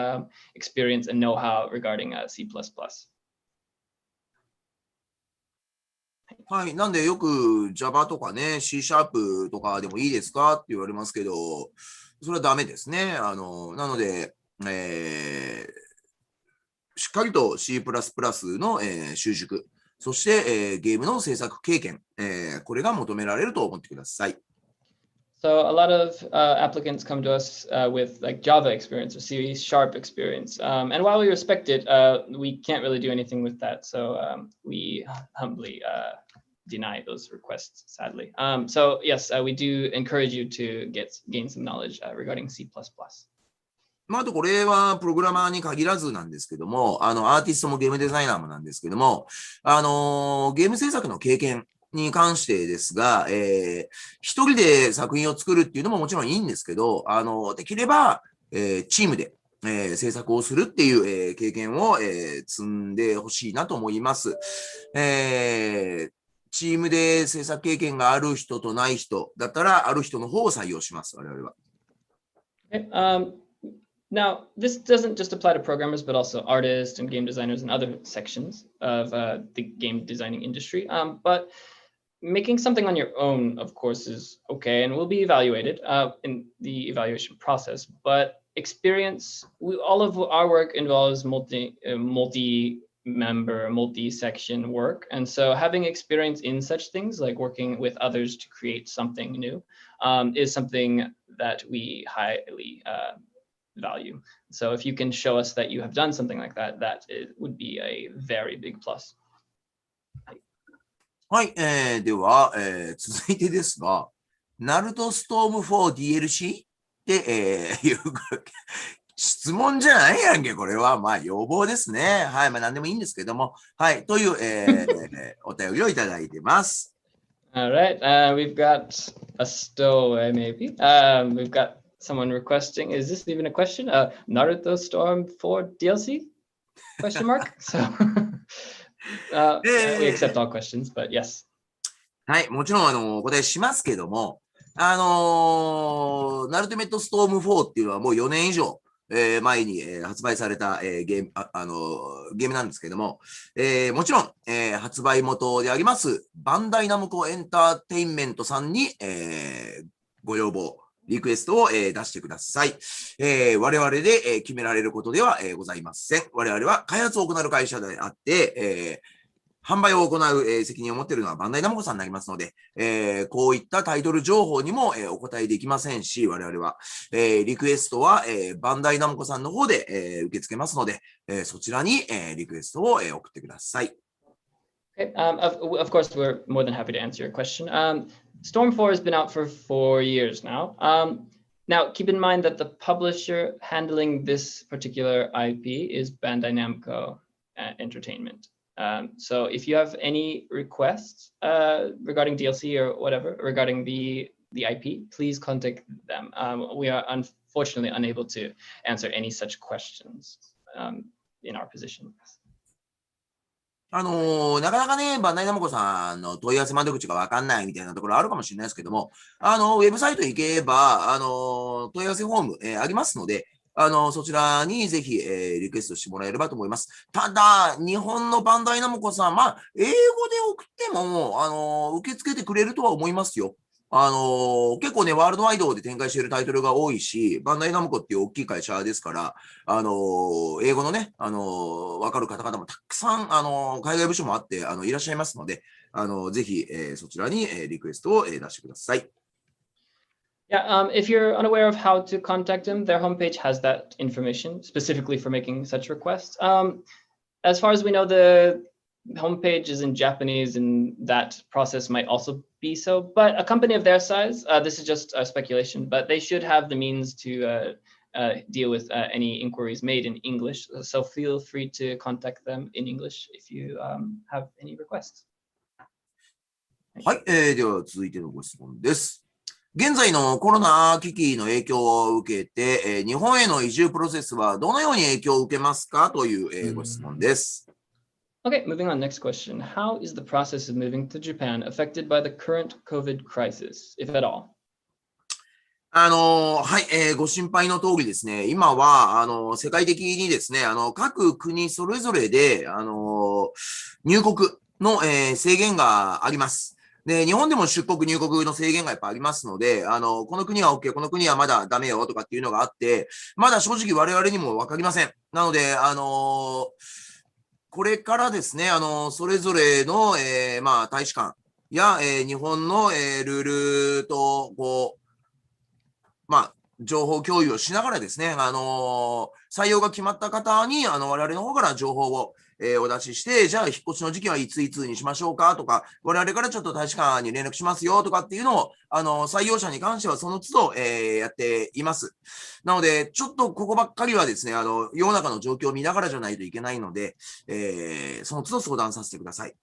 experience and know-how regarding C++. はい。なんでよく Java とかね、C シャープとかでもいいですかって言われますけど、それはダメですね。なので、しっかりと C++ の、習熟、そして、ゲームの制作経験、これが求められると思ってください。So a lot of applicants come to us with like Java experience or C# experience. And while we respect it, we can't really do anything with that. So we humbly deny those requests, sadly. So yes, we do encourage you to gain some knowledge regarding C++. あとこれはプログラマーに限らずなんですけども、アーティストもゲームデザイナーもなんですけども、ゲーム制作の経験に関してですが、一人で作品を作るっていうのももちろんいいんですけど、できれば、チームで、制作をするっていう、経験を、積んでほしいなと思います。チームで制作経験がある人とない人だったら、ある人の方を採用します、我々は。Now, this doesn't just apply to programmers, but also artists and game designers and other sections of the game designing industry. But making something on your own, of course, is okay and will be evaluated in the evaluation process. But experience, all of our work involves multi-member, multi-section work. And so having experience in such things like working with others to create something new is something that we highly value. So if you can show us that you have done something like that, would be a very big plus. はい、では、続いてですが、ナルトストーム 4DLC って、いう質問じゃないやんけ、これは。まあ、要望ですね。はい、まあ、何でもいいんですけども。はい、という、お便りをいただいてます。All right, we've got a stowaway, maybe. We've got someone requesting, is this even a question? Naruto Storm 4 DLC? Question mark? So we accept all questions, but yes. はい、もちろんお答えしますけども、ナルティメットストーム4っていうのはもう4年以上、前に、発売された、ゲームなんですけども、もちろん、発売元でありますバンダイナムコエンターテインメントさんに、ご要望リクエストを、出してください。我々で、決められることでは、ございません。我々は開発を行う会社であって、販売を行う、責任を持っているのはバンダイナムコさんになりますので、こういったタイトル情報にも、お答えできませんし、我々は、リクエストは、バンダイナムコさんの方で、受け付けますので、そちらに、リクエストを、送ってください。Okay. Of course, we're more than happy to answer your question. Storm 4 has been out for 4 years now. Now, keep in mind that the publisher handling this particular IP is Bandai Namco Entertainment. So if you have any requests regarding DLC or whatever, regarding the IP, please contact them. We are unfortunately unable to answer any such questions in our position. なかなかね、バンダイナムコさんの問い合わせ窓口がわかんないみたいなところあるかもしれないですけども、ウェブサイト行けば、問い合わせフォーム、ありますので、そちらにぜひ、リクエストしてもらえればと思います。ただ、日本のバンダイナムコさん、まあ、英語で送っても、受け付けてくれるとは思いますよ。結構ね、ワールドワイドで展開しているタイトルが多いし、バンダイナムコっていう大きい会社ですから、英語のね、わかる方々もたくさん、海外部署もあって、いらっしゃいますので、ぜひ、そちらに、リクエストを、出してください。Yeah, if you're unaware of how to contact them, their homepage has that information specifically for making such requests. As far as we know, the homepage is in Japanese and that process might also be so, but a company of their size, this is just speculation, but they should have the means to deal with any inquiries made in English. So feel free to contact them in English if you have any requests. はい、では続いてのご質問です。現在のコロナ危機の影響を受けて、日本への移住プロセスはどのように影響を受けますかという、ご質問です。Okay, moving on. Next question. How is the process of moving to Japan affected by the current COVID crisis, if at all? はい、ご心配の通りですね、今は、世界的にですね、各国それぞれで、入国の、制限があります。で、日本でも出国入国の制限がやっぱありますので、この国は OK、この国はまだダメよとかっていうのがあって、まだ正直我々にもわかりません。なので、これからですね、それぞれの、まあ、大使館や、日本の、ルールと、こう、まあ、情報共有をしながらですね、採用が決まった方に、我々の方から情報を、お出しして、じゃあ、引っ越しの時期はいついつにしましょうかとか、我々からちょっと大使館に連絡しますよとかっていうのを、採用者に関してはその都度、やっています。なので、ちょっとここばっかりはですね、世の中の状況を見ながらじゃないといけないので、その都度相談させてください。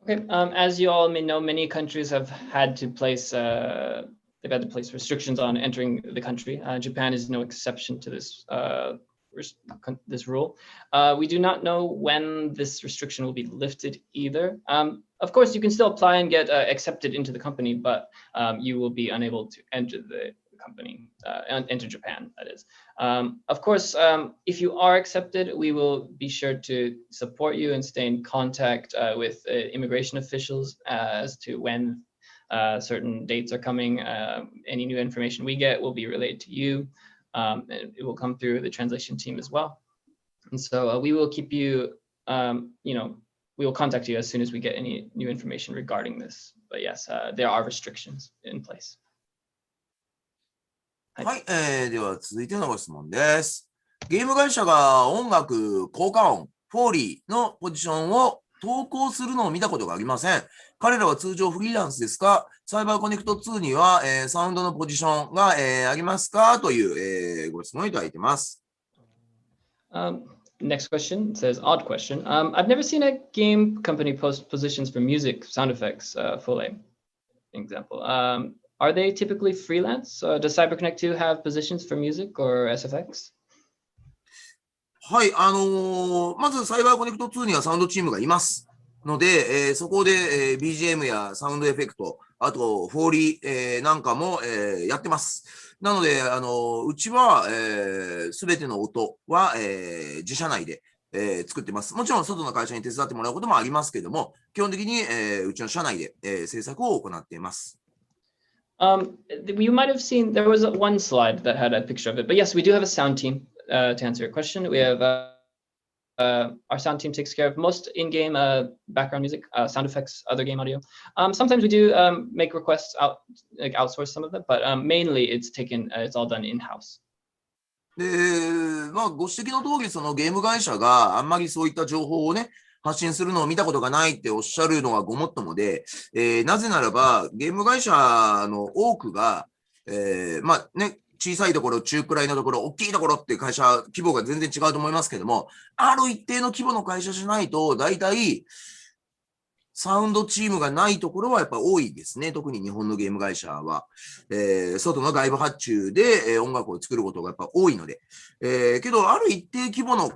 Okay, as you all may know, many countries have had to place they've had to place restrictions on entering the country. Japan is no exception to this rule. We do not know when this restriction will be lifted either. Of course, you can still apply and get accepted into the company, but you will be unable to enter the company, enter Japan, that is. Of course, if you are accepted, we will be sure to support you and stay in contact with immigration officials as to when certain dates are coming. Any new information we get will be relayed to you, and it will come through the translation team as well. And so we will keep you, we will contact you as soon as we get any new information regarding this. But yes, there are restrictions in place. はい、では続いてのご質問です。ゲーム会社が音楽、効果音、フォーリーのポジションを投稿するのを見たことがありません。彼らは通常フリーランスですか？サイバーコネクト2には、サウンドのポジションが、ありますか？という、ご質問をいただいています。Next question says, odd question. I've never seen a game company post positions for music, sound effects, full example. Are they typically freelance? Does CyberConnect2 have positions for music or SFX? はい、まずサイバーコネクト2にはサウンドチームがいますので、そこで、BGM やサウンドエフェクト、あとフォーリー、なんかも、やってます。なので、うちはすべての音は、自社内で、作ってます。もちろん外の会社に手伝ってもらうこともありますけども、基本的に、うちの社内で、制作を行っています。You might have seen there was one slide that had a picture of it, but yes, we do have a sound team. To answer your question, we have our sound team takes care of most in-game background music, sound effects, other game audio. Sometimes we do make requests outsource some of them, but mainly it's all done in-house. で、まあ、ご指摘の通り、そのゲーム会社があんまりそういった情報をね、発信するのを見たことがないっておっしゃるのはごもっともで、なぜならば、ゲーム会社の多くが、まあね、小さいところ、中くらいのところ、大きいところって会社、規模が全然違うと思いますけども、ある一定の規模の会社じゃないと、大体、サウンドチームがないところはやっぱ多いですね。特に日本のゲーム会社は。外の外部発注で、音楽を作ることがやっぱ多いので。けど、ある一定規模の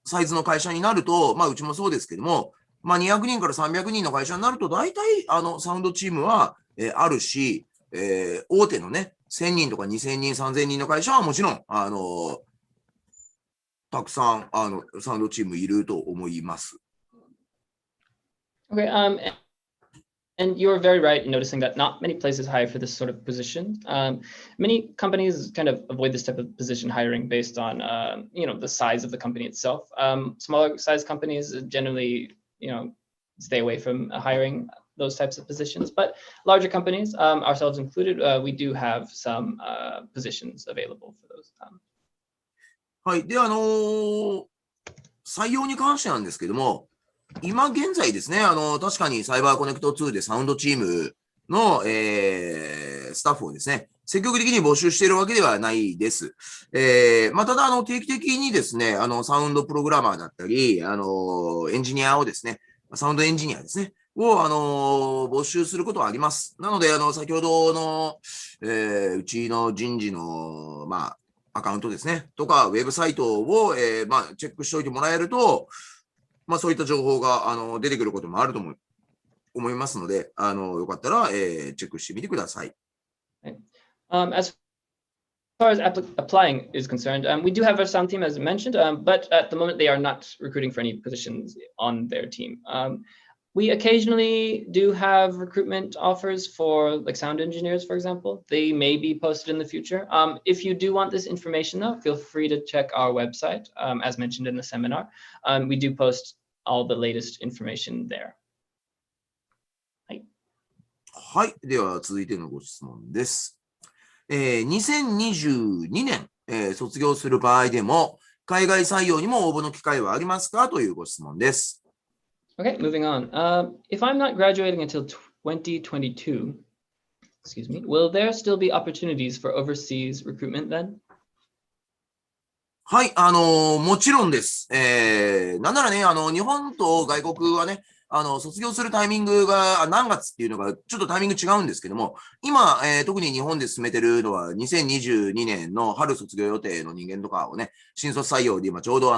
サイズの会社になると、まあ、うちもそうですけども、まあ、200人から300人の会社になると、大体、サウンドチームは、あるし、大手のね、1000人とか2000人、3000人の会社はもちろん、たくさん、サウンドチームいると思います。Okay, and you're very right in noticing that not many places hire for this sort of position. Many companies kind of avoid this type of position hiring based on, the size of the company itself. Smaller size companies generally, stay away from hiring those types of positions. But larger companies, ourselves included, we do have some positions available for those. はい。で、採用に関してなんですけども、今現在ですね、確かにサイバーコネクト2でサウンドチームの、スタッフをですね、積極的に募集しているわけではないです。まあ、ただ、定期的にですね、サウンドプログラマーだったり、エンジニアをですね、サウンドエンジニアですね、を、募集することはあります。なので、先ほどの、うちの人事の、まあ、アカウントですね、とか、ウェブサイトを、まあ、チェックしておいてもらえると、そういった情報が出てくることもあると思いますので、よかったら、チェックしてみてください。As far as applying is concerned, we do have a sound team, as mentioned, but at the moment they are not recruiting for any positions on their team. We occasionally do have recruitment offers for like sound engineers, for example. They may be posted in the future. If you do want this information, though, feel free to check our website, as mentioned in the seminar. We do post all the latest information there. はい。では、続いてのご質問です。2022年、卒業する場合でも、海外採用にも応募の機会はありますかというご質問です。Okay, moving on. If I'm not graduating until 2022, excuse me, will there still be opportunities for overseas recruitment then? はい、もちろんです。なんならね、日本と外国はね、卒業するタイミングが何月っていうのがちょっとタイミング違うんですけども、今、特に日本で進めてるのは2022年の春卒業予定の人間とかをね、新卒採用で今ちょうど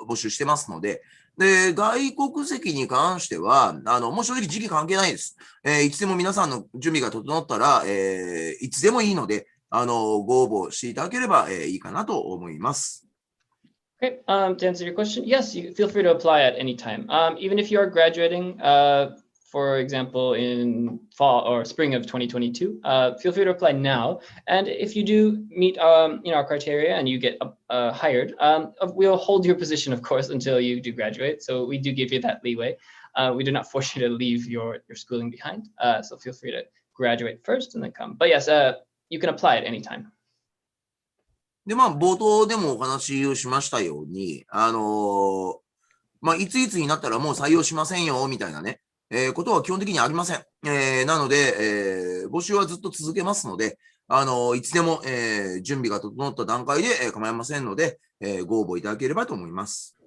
募集してますので、で、外国籍に関しては、もう正直時期関係ないです。いつでも皆さんの準備が整ったら、いつでもいいので、ご応募していただければ、いいかなと思います。Okay, to answer your question, yes, you feel free to apply at any time. Even if you are graduating, for example, in fall or spring of 2022, feel free to apply now. And if you do meet, our criteria and you get hired, we'll hold your position, of course, until you do graduate. So we do give you that leeway. We do not force you to leave your schooling behind. So feel free to graduate first and then come. But yes, you can apply at any time. で、冒頭でもお話をしましたように、いついつになったらもう採用しませんよ、みたいなね、ことは基本的にありません。なので、募集はずっと続けますので、いつでも、準備が整った段階で、構いませんので、ご応募いただければと思います。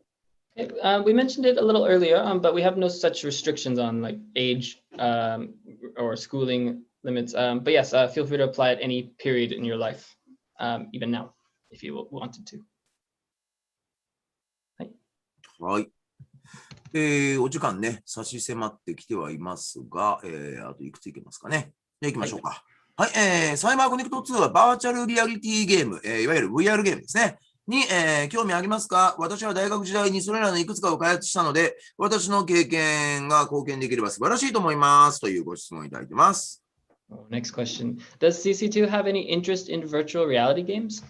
We mentioned it a little earlier, but we have no such restrictions on like age or schooling limits. But yes, feel free to apply at any period in your life, even now, if you wanted to. はい。お時間ね、差し迫ってきてはいますが、あといくついけますかね。じゃあ行きましょうか。はい、サイバーコネクト2はバーチャルリアリティゲーム、いわゆる VR ゲームですね。に、興味ありますか？私は大学時代にそれらのいくつかを開発したので、私の経験が貢献できれば素晴らしいと思いますというご質問いただいてます。Next question. Does CC2 have any interest in virtual reality games?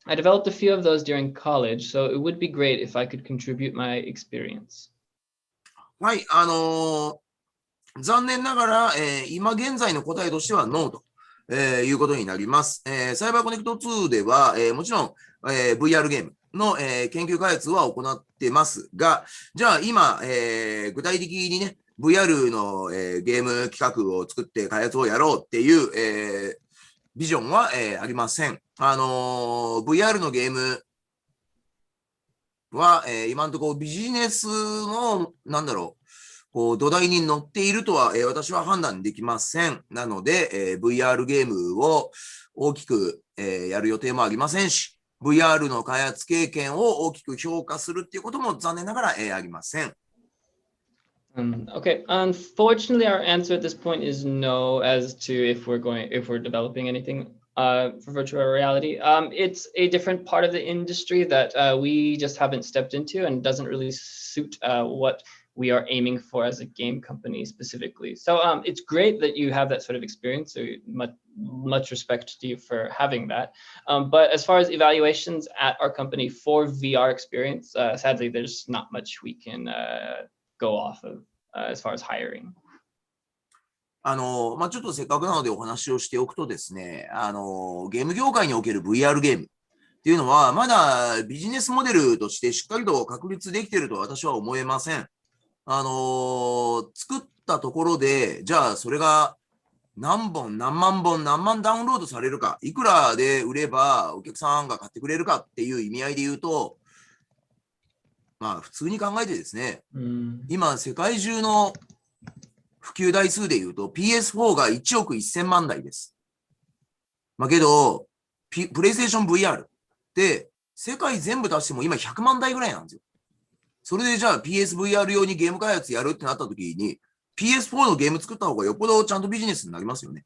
I developed a few of those during college, so it would be great if I could contribute my experience. はい、残念ながら、今現在の答えとしてはノーと、いうことになります。サイバーコネクト2では、もちろん、VR ゲームの、研究開発は行ってますが、じゃあ今、具体的にね、VR の、ゲーム企画を作って開発をやろうっていう、ビジョンは、ありません。VR のゲームは、今のところビジネスの、土台に乗っているとは、私は判断できません。なので、VR ゲームを大きく、やる予定もありませんし、VR の開発経験を大きく評価するっていうことも残念ながら、ありません。Okay. Unfortunately, our answer at this point is no as to if we're developing anything for virtual reality. It's a different part of the industry that we just haven't stepped into and doesn't really suit what we are aiming for as a game company specifically. So it's great that you have that sort of experience. So much respect to you for having that. But as far as evaluations at our company for VR experience, sadly, there's not much we can go off of as far as hiring. ちょっとせっかくなのでお話をしておくとですね、ゲーム業界における VR ゲームっていうのは、まだビジネスモデルとしてしっかりと確立できていると私は思えません。作ったところで、じゃあそれが何本、何万本、何万ダウンロードされるか、いくらで売ればお客さんが買ってくれるかっていう意味合いで言うと、普通に考えてですね、今世界中の普及台数で言うと PS4 が1億1000万台です。けど、プレイステーション VR って世界全部出しても今100万台ぐらいなんですよ。それでじゃあ PSVR 用にゲーム開発やるってなった時に、PS4 のゲーム作った方がよっぽどちゃんとビジネスになりますよね。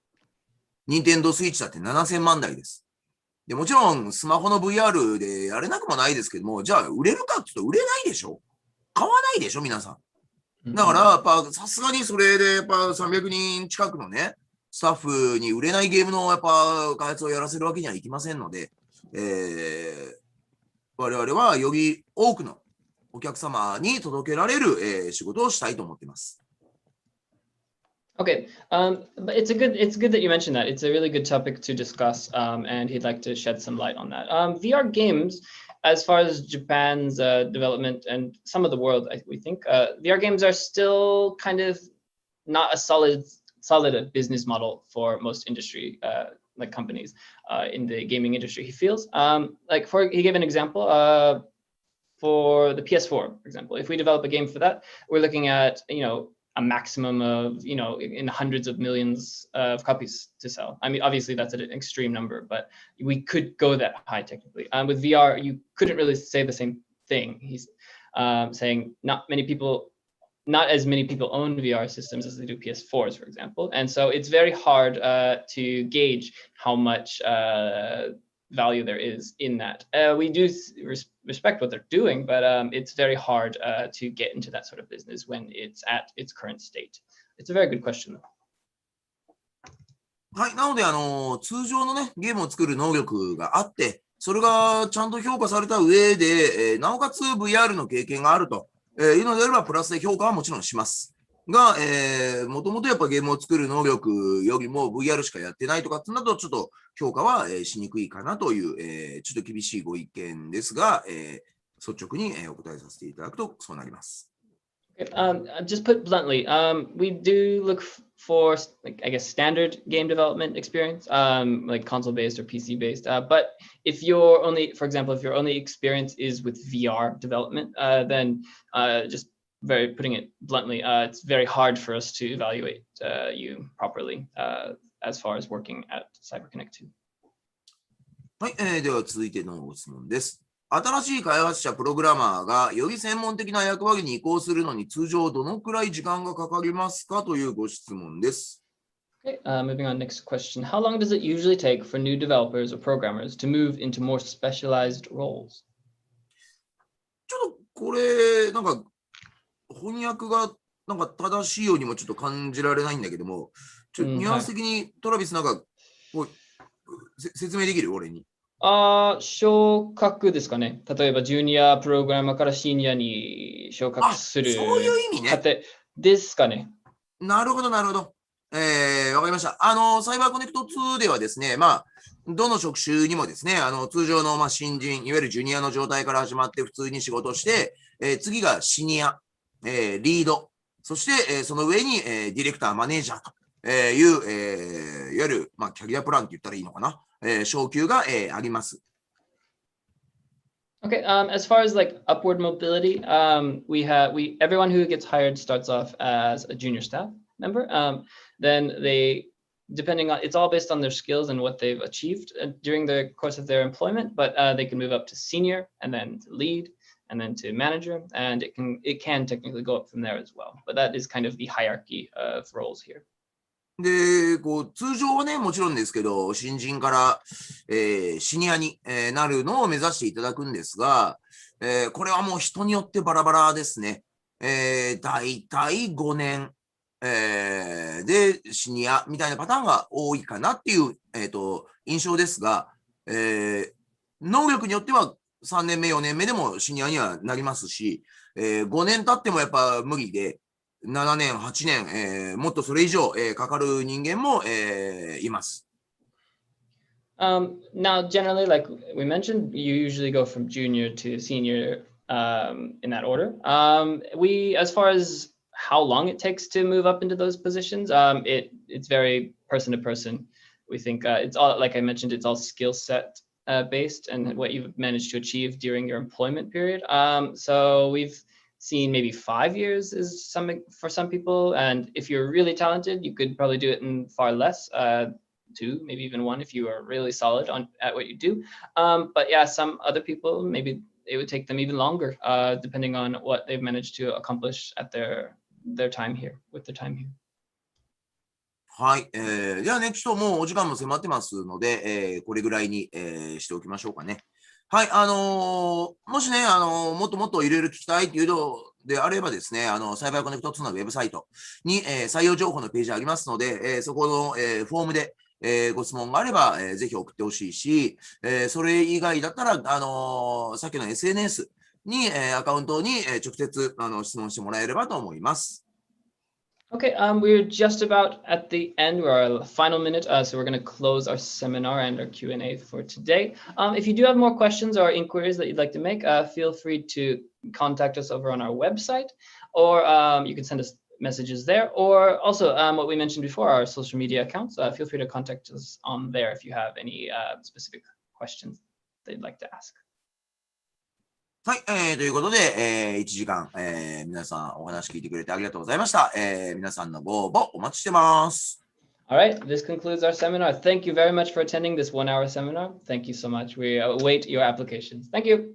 任天堂スイッチだって7000万台です。でもちろんスマホの VR でやれなくもないですけども、じゃあ売れるかって言うと売れないでしょ。買わないでしょ、皆さん。だからやっぱさすがにそれでやっぱ300人近くのね、スタッフに売れないゲームのやっぱ開発をやらせるわけにはいきませんので、我々はより多くのお客様に届けられる、仕事をしたいと思っています。Okay, but it's good that you mentioned that. It's a really good topic to discuss, and he'd like to shed some light on that. VR games, as far as Japan's development and some of the world, we think VR games are still kind of not a solid business model for most industry like companies in the gaming industry. He feels he gave an example for the PS4, for example. If we develop a game for that, we're looking at a maximum of, in hundreds of millions of copies to sell. I mean, obviously that's an extreme number, but we could go that high technically. With VR, you couldn't really say the same thing. He's saying not as many people own VR systems as they do PS4s, for example. And so it's very hard to gauge how much value there is in that. We do respect what they're doing, but it's very hard to get into that sort of business when it's at its current state. It's a very good question. はい。なので、通常のね、ゲームを作る能力があって、それがちゃんと評価された上で、なおかつ VR の経験があるというのであれば、プラスで評価はもちろんします。が、もともとやっぱゲームを作る能力よりも VR しかやってないとかってなると、ちょっと評価はしにくいかなという、ちょっと厳しいご意見ですが、率直にお答えさせていただくとそうなります。Just put bluntly, we do look for, I guess, standard game development experience, like console-based or PC-based. But if you're only, for example, if your only experience is with VR development, then just putting it bluntly, it's very hard for us to evaluate you properly as far as working at CyberConnect2. はい、では続いてのご質問です。新しい開発者プログラマーがより専門的な役割に移行するのに通常どのくらい時間がかかりますかというご質問です。Okay, moving on, next question. How long does it usually take for new developers or programmers to move into more specialized roles? ちょっとこれ、なんか翻訳がなんか正しいようにもちょっと感じられないんだけども、ニュアンス的にトラビスなんかこう説明できる俺に。昇格ですかね。例えば、ジュニアプログラマーからシニアに昇格する。そういう意味ね。ですかね。なるほど、なるほど。わかりました。サイバーコネクト2ではですね、まあ、どの職種にもですね、通常の新人、いわゆるジュニアの状態から始まって普通に仕事して、次がシニア、リード、そして、その上に、ディレクター、マネージャーという、いわゆる、キャリアプランって言ったらいいのかな。昇級が、あります。Okay, as far as like upward mobility, everyone who gets hired starts off as a junior staff member. Then depending on, it's all based on their skills and what they've achieved during the course of their employment, but they can move up to senior and then to lead and then to manager, and it can technically go up from there as well. But that is kind of the hierarchy of roles here. で、通常はね、もちろんですけど、新人から、シニアに、なるのを目指していただくんですが、これはもう人によってバラバラですね。だいたい5年、でシニアみたいなパターンが多いかなっていう、印象ですが、能力によっては3年目、4年目でもシニアにはなりますし、5年経ってもやっぱ無理で、7年、8年、もっとそれ以上、かかる人間も、います。Now, generally, like we mentioned, you usually go from junior to senior in that order. As far as how long it takes to move up into those positions, it's very person to person. We think it's all, like I mentioned, it's all skill set based and what you've managed to achieve during your employment period. So we've seen maybe 5 years is something for some people, and if you're really talented, you could probably do it in far less, 2, maybe even 1 if you are really solid at what you do. But yeah, some other people, maybe it would take them even longer, depending on what they've managed to accomplish at their time here, with their time here. はい。ではね、ちょっともうお時間も迫ってますので、これぐらいに、しておきましょうかね。はい。もしね、もっともっといろいろ聞きたいというのであればですね、サイバーコネクト2のウェブサイトに、採用情報のページありますので、そこの、フォームで、ご質問があれば、ぜひ送ってほしいし、それ以外だったら、さっきの SNS に、アカウントに、直接質問してもらえればと思います。Okay, we're just about at the end. We're our final minute, so we're going to close our seminar and our Q&A for today. If you do have more questions or inquiries that you'd like to make, feel free to contact us over on our website, or you can send us messages there, or also what we mentioned before, our social media accounts. Feel free to contact us on there if you have any specific questions that you'd like to ask. はい、ということで、1時間、皆さんお話聞いてくれてありがとうございました。皆さんのご応募お待ちしてます。All right, this concludes our seminar. Thank you very much for attending this 1-hour seminar. Thank you so much. We await your applications. Thank you.